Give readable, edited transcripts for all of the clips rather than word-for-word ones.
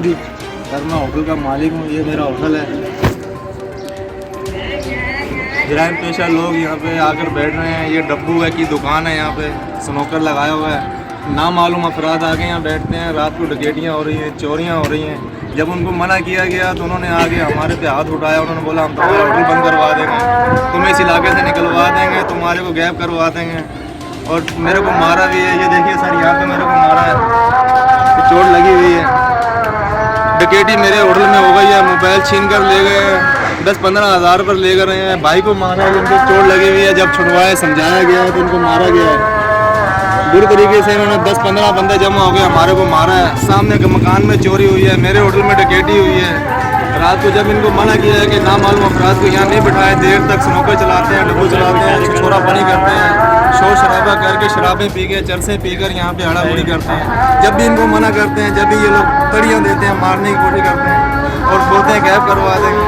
जी sir मैं hotel का मालिक हूँ, ये मेरा होटल है। जराइम पेशा लोग यहाँ पे आकर बैठ रहे हैं। ये डब्बू है की दुकान है, यहाँ पे स्नोकर लगाया हुआ है। नामालूम अफराद आके यहाँ बैठते हैं। रात को डकैतियाँ हो रही हैं, चोरियाँ हो रही हैं। जब उनको मना किया गया तो उन्होंने आगे हमारे पे हाथ उठाया। उन्होंने बोला हम तुम्हारा होटल बंद करवा देंगे, तुम्हें इस इलाके से निकलवा देंगे, तुम्हारे को गैप करवा देंगे। और मेरे को मारा भी है। ये देखिए सर, यहाँ पे मेरे को मारा है, चोट लगी हुई है। डकैती मेरे होटल में हो गई है। मोबाइल छीन कर ले गए हैं, 10-15 हज़ार पर ले गए हैं। भाई को मारा है, उनको चोट लगी हुई है। जब छुड़वाए समझाया गया है तो उनको मारा गया है बुरी तरीके से। इन्होंने 10-15 बंदे जमा हो गए, हमारे को मारा है। सामने के मकान में चोरी हुई है, मेरे होटल में डकैती हुई है। रात को जब इनको मना किया है कि नामालूम अफराद को यहाँ नहीं बिठाएं, देर तक स्नोकर चलाते हैं, डब्बू चलाते हैं, छोरा पानी करते हैं, शोर शराबा करके शराबें पी के चरसे पीकर यहाँ पे हड़ाबड़ी करते हैं। जब भी इनको मना करते हैं, जब भी ये लोग तड़ियाँ देते हैं, मारने की कोशिश करते हैं और बोलते हैं गैप करवा देंगे।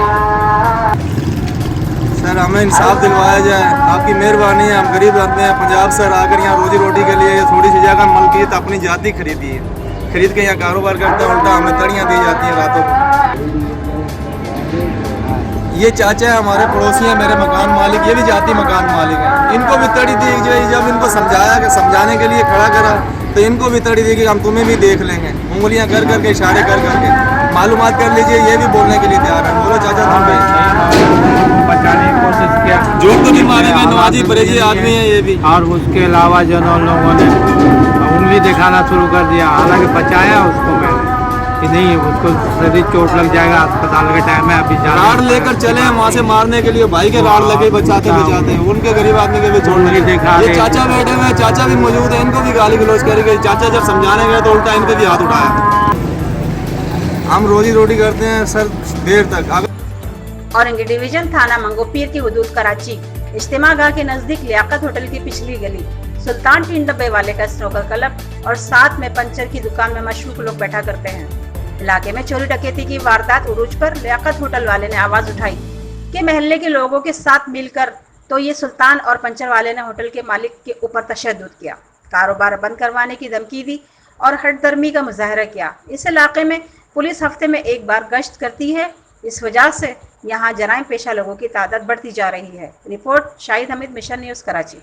सर हमें इंसाफ दिलवाया जाए, आपकी मेहरबानी है। हम गरीब आदमी हैं, पंजाब से आकर यहाँ रोजी रोटी के लिए थोड़ी सी जगह मलकियत अपनी जाति खरीदी है, खरीद के यहाँ कारोबार करते हैं। उल्टा हमें तड़ियाँ दी जाती हैं रातों को। ये चाचा है हमारे पड़ोसी हैं, मेरे मकान मालिक, ये भी जाति मकान मालिक हैं। इनको भी तड़ी दी गई। जब इनको समझाया कि समझाने के लिए खड़ा करा तो इनको भी तड़ी दी कि हम तुम्हें भी देख लेंगे, उंगलियां कर करके इशारे कर करके। मालूमात कर लीजिए, ये भी बोलने के लिए तैयार है। बोलो चाचा, तुम भी बचाने की कोशिश किया। झूठ तो नहीं मारेंगे, नवाजी परहेजी आदमी है ये भी। और उसके अलावा जो लोगों ने उंगली दिखाना शुरू कर दिया। हालांकि बचाया उसको मैंने कि नहीं, उसको शरीर चोट लग जाएगा, अस्पताल का टाइम है अभी। राड लेकर चले हैं वहाँ से मारने के लिए, भाई के राड लगे बचाते बचाते हैं, उनके गरीब आदमी के भी चोट लगी। ये चाचा बैठे हुए हैं, चाचा भी मौजूद है, इनको भी गाली गलौज करेंगे। चाचा जब समझाने गए तो उल्टा इनके भी हाथ उठाया। हम रोजी रोटी करते हैं सर देर तक। औरंगी डिवीजन थाना मंगोपीर की हदूद कराची इज्तिमा गाह के नजदीक लियाकत होटल की पिछली गली सुल्तान तीन डब्बे वाले का स्नोकर क्लब और साथ में पंचर की दुकान में मशरूक लोग बैठा करते हैं। इलाके में चोरी डकैती की वारदात उरूज पर लियाकत होटल वाले ने आवाज उठाई कि महल्ले के लोगों के साथ मिलकर तो ये सुल्तान और पंचर वाले ने होटल के मालिक के ऊपर तशद्दुद किया, कारोबार बंद करवाने की धमकी दी और हटदर्मी का मुजाहरा किया। इस इलाके में पुलिस हफ्ते में एक बार गश्त करती है, इस वजह से यहाँ जराइम पेशा लोगों की तादाद बढ़ती जा रही है। Report Shahid Hamid, mission news, Karachi.